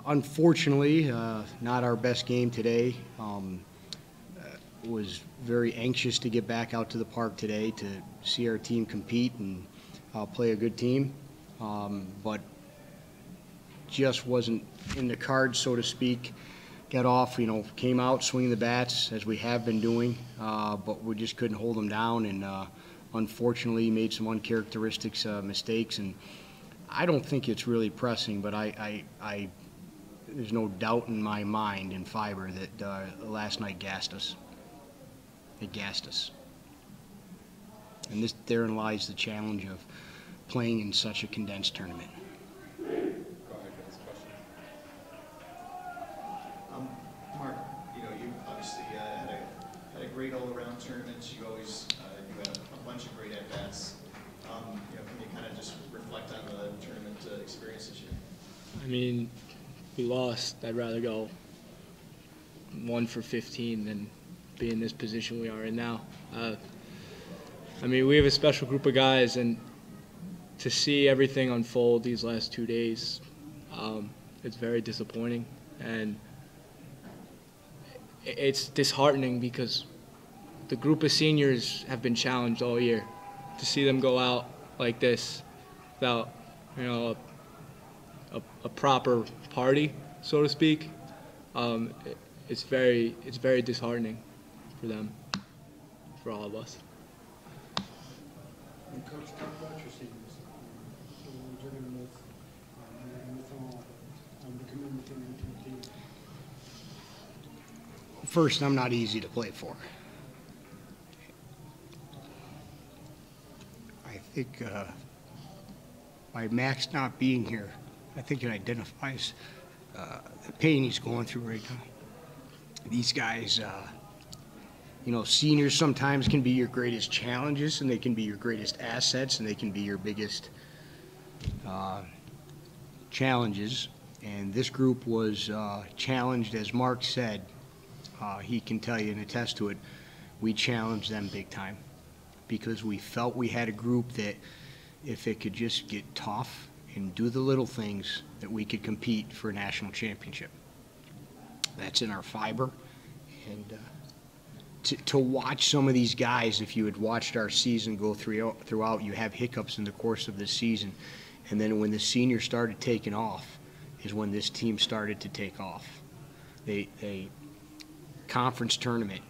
Unfortunately, not our best game today. Was very anxious to get back out to the park today to see our team compete and play a good team, but just wasn't in the cards, so to speak. Got off, came out swinging the bats as we have been doing, but we just couldn't hold them down, and unfortunately made some uncharacteristic mistakes. And I don't think it's really pressing, but there's no doubt in my mind and fiber that last night gassed us. It gassed us. And therein lies the challenge of playing in such a condensed tournament. Go ahead for this question. Mark, you obviously had a great all-around tournament. You always you had a bunch of great at-bats. Can you kind of just reflect on the tournament experience this year? I mean, we lost. I'd rather go 1 for 15 than be in this position we are in now. I mean, we have a special group of guys, and to see everything unfold these last 2 days, it's very disappointing, and it's disheartening because the group of seniors have been challenged all year. To see them go out like this without, a proper party, so to speak, it's very disheartening for them, for all of us. And Coach, talk about your seniors. So you're going to miss all the commitment to the team. First, I'm not easy to play for. I think by Max not being here, I think it identifies the pain he's going through right now. These guys, seniors sometimes can be your greatest challenges, and they can be your greatest assets, and they can be your biggest challenges. And this group was challenged, as Mark said. He can tell you and attest to it. We challenged them big time because we felt we had a group that if it could just get tough and do the little things, that we could compete for a national championship. That's in our fiber. And to watch some of these guys, if you had watched our season go throughout, you have hiccups in the course of this season. And then when the seniors started taking off is when this team started to take off. They conference tournament,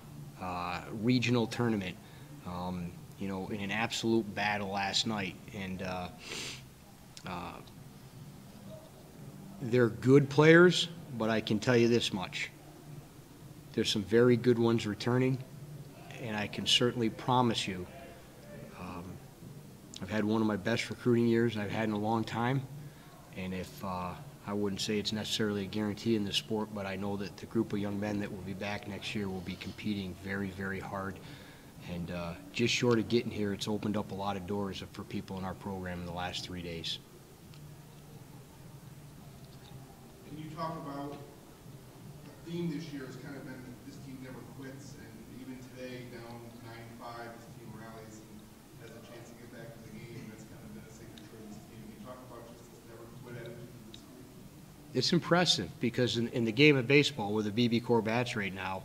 regional tournament, in an absolute battle last night. And they're good players, but I can tell you this much. There's some very good ones returning, and I can certainly promise you I've had one of my best recruiting years I've had in a long time, and if I wouldn't say it's necessarily a guarantee in this sport, but I know that the group of young men that will be back next year will be competing very, very hard. And just short of getting here, it's opened up a lot of doors for people in our program in the last 3 days. Can you talk about the theme this year has kind of been that this team never quits, and even today, down 9-5, this team rallies and has a chance to get back to the game. That's kind of been a signature of this team. Can you talk about just this never quit attitude of this group? It's impressive because in the game of baseball with the BB Core bats right now,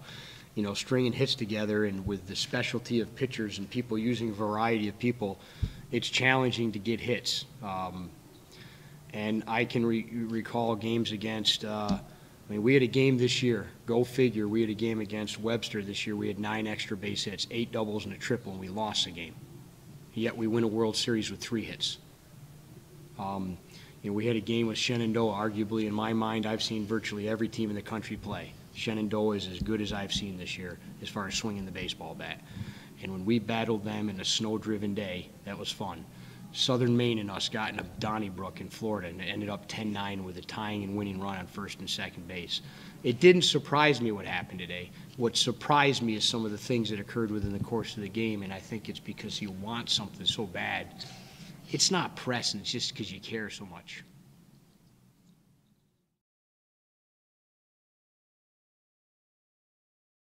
stringing hits together and with the specialty of pitchers and people using a variety of people, it's challenging to get hits. And I can recall games against, we had a game this year, go figure, we had a game against Webster this year. We had 9 extra base hits, 8 doubles and a triple, and we lost the game. Yet we win a World Series with 3 hits. We had a game with Shenandoah. Arguably, in my mind, I've seen virtually every team in the country play. Shenandoah is as good as I've seen this year as far as swinging the baseball bat. And when we battled them in a snow-driven day, that was fun. Southern Maine and us got in a Donnybrook in Florida and ended up 10-9 with a tying and winning run on first and second base. It didn't surprise me what happened today. What surprised me is some of the things that occurred within the course of the game, and I think it's because you want something so bad. It's not pressing, it's just because you care so much.